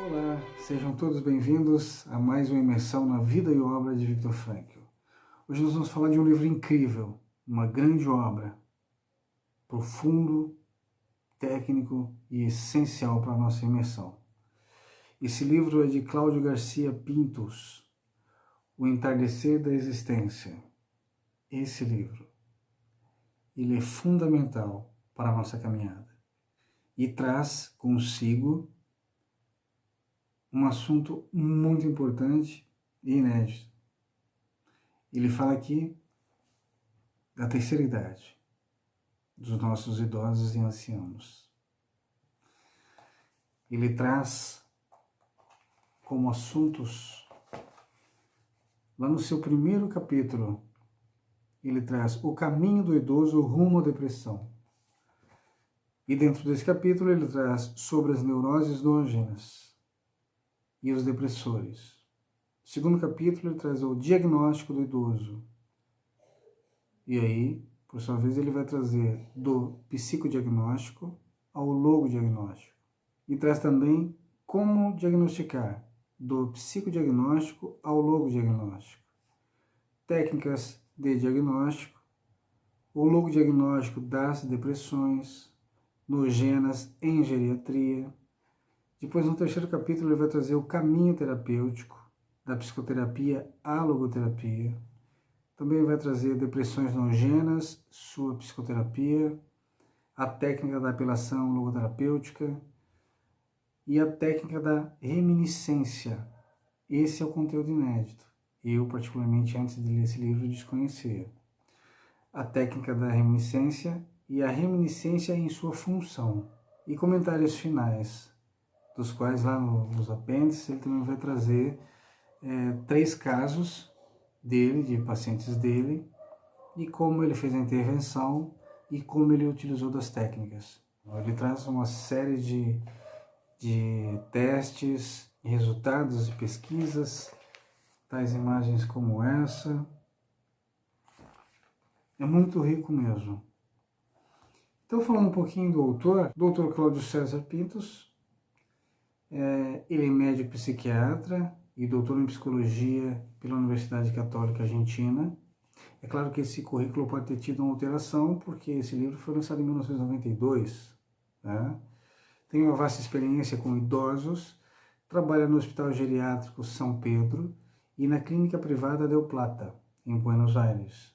Olá, sejam todos bem-vindos a mais uma imersão na vida e obra de Viktor Frankl. Hoje nós vamos falar de um livro incrível, uma grande obra, profundo, técnico e essencial para a nossa imersão. Esse livro é de Cláudio Garcia Pintos, O Entardecer da Existência. Esse livro, ele é fundamental para a nossa caminhada e traz consigo um assunto muito importante e inédito. Ele fala aqui da terceira idade, dos nossos idosos e anciãos. Ele traz como assuntos, lá no seu primeiro capítulo, ele traz o caminho do idoso rumo à depressão. E dentro desse capítulo ele traz sobre as neuroses noógenas e os depressores. No segundo capítulo ele traz o diagnóstico do idoso. E aí, por sua vez, ele vai trazer do psicodiagnóstico ao logodiagnóstico. E traz também como diagnosticar, do psicodiagnóstico ao logodiagnóstico. Técnicas de diagnóstico, o logodiagnóstico das depressões, nojenas em geriatria. Depois, no terceiro capítulo, ele vai trazer o caminho terapêutico, da psicoterapia à logoterapia. Também vai trazer depressões nojenas, sua psicoterapia, a técnica da apelação logoterapêutica e a técnica da reminiscência. Esse é o conteúdo inédito. Eu, particularmente, antes de ler esse livro, desconhecia. A técnica da reminiscência e a reminiscência em sua função. E comentários finais, dos quais lá nos apêndices ele também vai trazer 3 casos dele, de pacientes dele, e como ele fez a intervenção e como ele utilizou das técnicas. Ele traz uma série de testes, resultados de pesquisas, tais imagens como essa. É muito rico mesmo. Então, falando um pouquinho do autor, Dr. Cláudio César Pintos, ele é médico psiquiatra e doutor em psicologia pela Universidade Católica Argentina. É claro que esse currículo pode ter tido uma alteração, porque esse livro foi lançado em 1992. Né? Tem uma vasta experiência com idosos, trabalha no Hospital Geriátrico São Pedro e na Clínica Privada Del Plata, em Buenos Aires.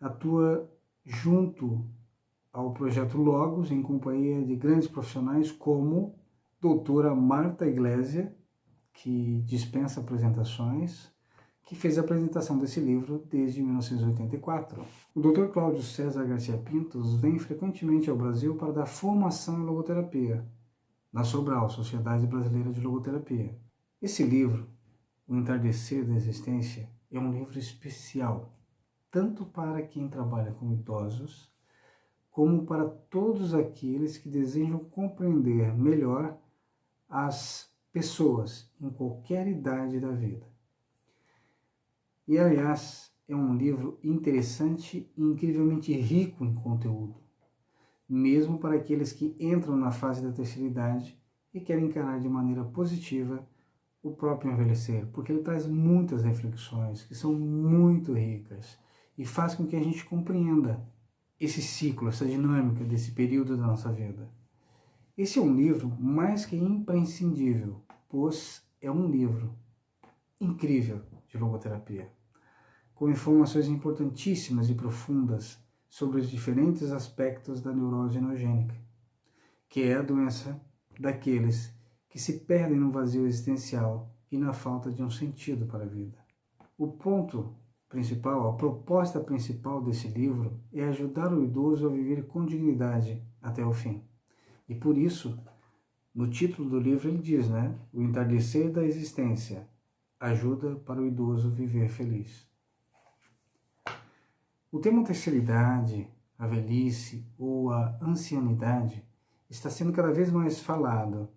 Atua junto ao Projeto Logos, em companhia de grandes profissionais como doutora Marta Iglesia, que dispensa apresentações, que fez a apresentação desse livro desde 1984. O Dr. Cláudio César Garcia Pintos vem frequentemente ao Brasil para dar formação em logoterapia, na Sobral, Sociedade Brasileira de Logoterapia. Esse livro, O Entardecer da Existência, é um livro especial, tanto para quem trabalha com idosos, como para todos aqueles que desejam compreender melhor as pessoas em qualquer idade da vida. E, aliás, é um livro interessante e incrivelmente rico em conteúdo, mesmo para aqueles que entram na fase da terceira idade e querem encarar de maneira positiva o próprio envelhecer, porque ele traz muitas reflexões que são muito ricas e faz com que a gente compreenda esse ciclo, essa dinâmica desse período da nossa vida. Esse é um livro mais que imprescindível, pois é um livro incrível de logoterapia, com informações importantíssimas e profundas sobre os diferentes aspectos da neurose enogênica, que é a doença daqueles que se perdem no vazio existencial e na falta de um sentido para a vida. O ponto principal, a proposta principal desse livro é ajudar o idoso a viver com dignidade até o fim. E por isso, no título do livro ele diz, O Entardecer da Existência, ajuda para o idoso viver feliz. O tema terceira idade, a velhice ou a ancianidade está sendo cada vez mais falado,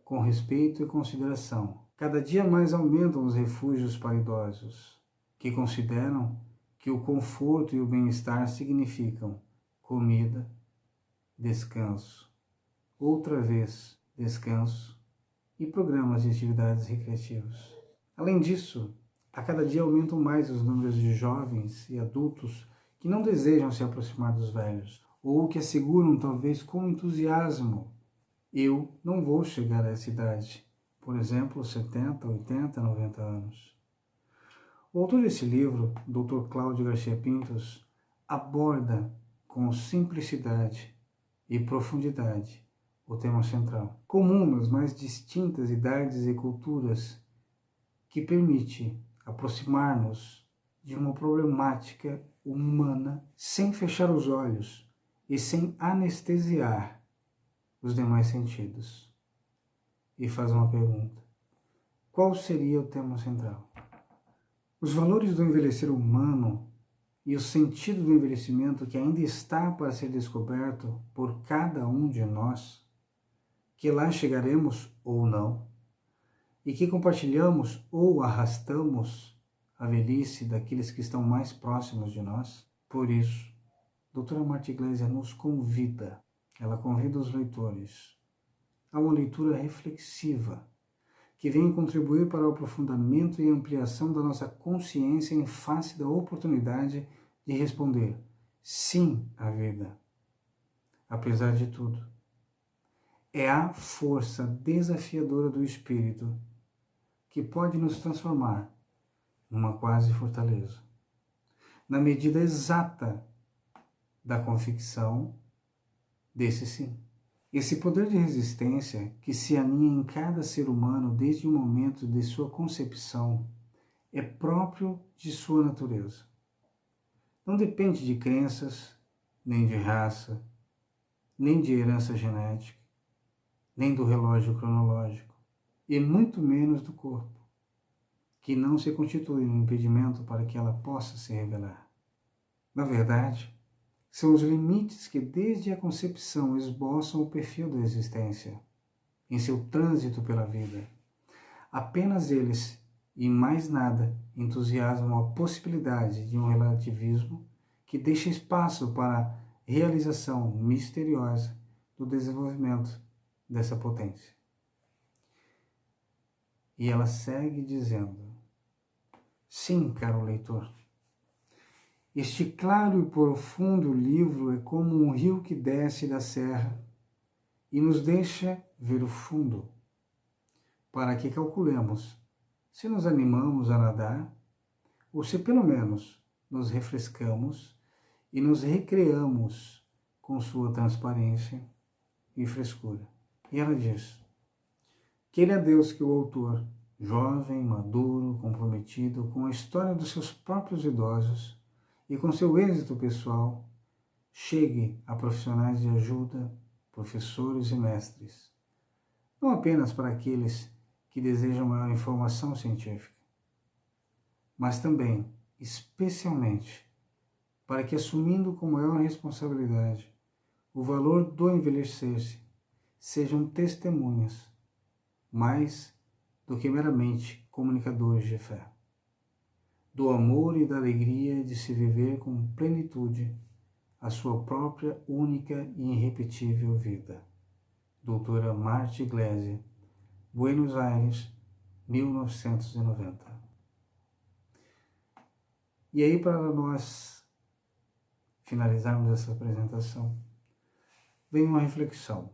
com respeito e consideração. Cada dia mais aumentam os refúgios para idosos, que consideram que o conforto e o bem-estar significam comida, descanso, outra vez descanso e programas de atividades recreativas. Além disso, a cada dia aumentam mais os números de jovens e adultos que não desejam se aproximar dos velhos, ou que asseguram, talvez com entusiasmo: eu não vou chegar a essa idade, por exemplo, 70, 80, 90 anos. O autor desse livro, Dr. Cláudio Garcia Pintos, aborda com simplicidade e profundidade o tema central, comum nas mais distintas idades e culturas, que permite aproximar-nos de uma problemática humana sem fechar os olhos e sem anestesiar os demais sentidos. E faz uma pergunta: qual seria o tema central? Os valores do envelhecer humano e o sentido do envelhecimento que ainda está para ser descoberto por cada um de nós, que lá chegaremos ou não, e que compartilhamos ou arrastamos a velhice daqueles que estão mais próximos de nós. Por isso, a doutora Marta Iglesia nos convida, ela convida os leitores a uma leitura reflexiva, que venha contribuir para o aprofundamento e ampliação da nossa consciência em face da oportunidade de responder sim à vida, apesar de tudo. É a força desafiadora do espírito que pode nos transformar numa quase fortaleza, na medida exata da convicção desse sim. Esse poder de resistência que se aninha em cada ser humano desde o momento de sua concepção é próprio de sua natureza. Não depende de crenças, nem de raça, nem de herança genética, nem do relógio cronológico, e muito menos do corpo, que não se constitui um impedimento para que ela possa se revelar. Na verdade, são os limites que desde a concepção esboçam o perfil da existência, em seu trânsito pela vida. Apenas eles, e mais nada, entusiasmam a possibilidade de um relativismo que deixa espaço para a realização misteriosa do desenvolvimento dessa potência. E ela segue dizendo: sim, caro leitor, este claro e profundo livro é como um rio que desce da serra e nos deixa ver o fundo, para que calculemos se nos animamos a nadar ou se pelo menos nos refrescamos e nos recreamos com sua transparência e frescura. E ela diz: queira Deus que o autor, jovem, maduro, comprometido com a história dos seus próprios idosos e com seu êxito pessoal, chegue a profissionais de ajuda, professores e mestres, não apenas para aqueles que desejam maior informação científica, mas também, especialmente, para que, assumindo com maior responsabilidade o valor do envelhecer-se, sejam testemunhas, mais do que meramente comunicadores de fé, do amor e da alegria de se viver com plenitude a sua própria única e irrepetível vida. Doutora Marta Iglesia, Buenos Aires, 1990. E aí, para nós finalizarmos essa apresentação, vem uma reflexão.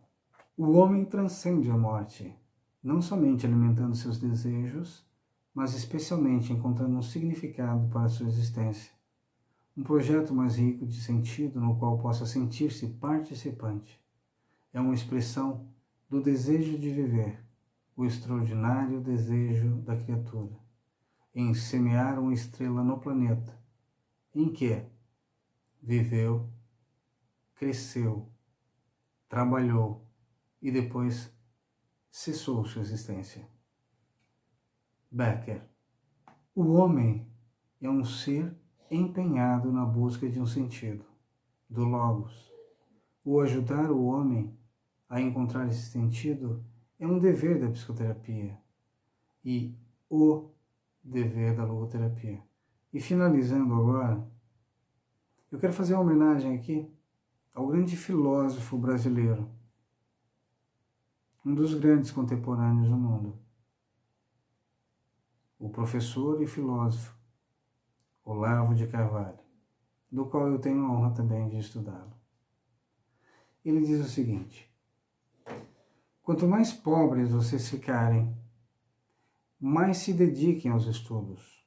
O homem transcende a morte, não somente alimentando seus desejos, mas especialmente encontrando um significado para a sua existência, um projeto mais rico de sentido no qual possa sentir-se participante. É uma expressão do desejo de viver, o extraordinário desejo da criatura, em semear uma estrela no planeta, em que viveu, cresceu, trabalhou e depois cessou sua existência. Becker. O homem é um ser empenhado na busca de um sentido, do Logos. O ajudar o homem a encontrar esse sentido é um dever da psicoterapia e o dever da logoterapia. E finalizando agora, eu quero fazer uma homenagem aqui ao grande filósofo brasileiro, um dos grandes contemporâneos do mundo, o professor e filósofo Olavo de Carvalho, do qual eu tenho a honra também de estudá-lo. Ele diz o seguinte: quanto mais pobres vocês ficarem, mais se dediquem aos estudos.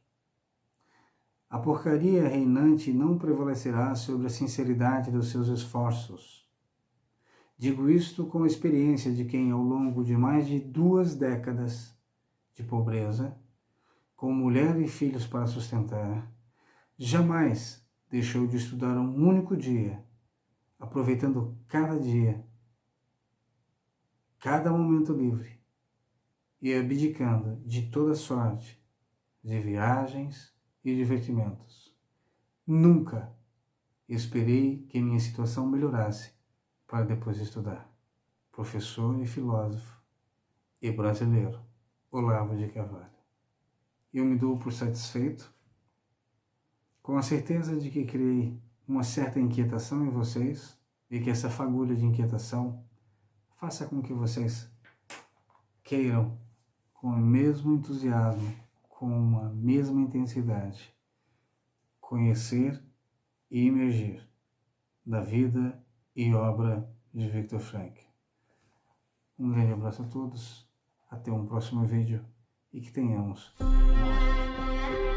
A porcaria reinante não prevalecerá sobre a sinceridade dos seus esforços. Digo isto com a experiência de quem, ao longo de mais de 2 décadas de pobreza, com mulher e filhos para sustentar, jamais deixou de estudar um único dia, aproveitando cada dia, cada momento livre, e abdicando de toda sorte de viagens e divertimentos. Nunca esperei que minha situação melhorasse para depois estudar. Professor e filósofo e brasileiro, Olavo de Carvalho. Eu me dou por satisfeito, com a certeza de que criei uma certa inquietação em vocês e que essa fagulha de inquietação faça com que vocês queiram, com o mesmo entusiasmo, com a mesma intensidade, conhecer e emergir da vida e obra de Viktor Frankl. Um grande abraço a todos, até um próximo vídeo e que tenhamos uma ótima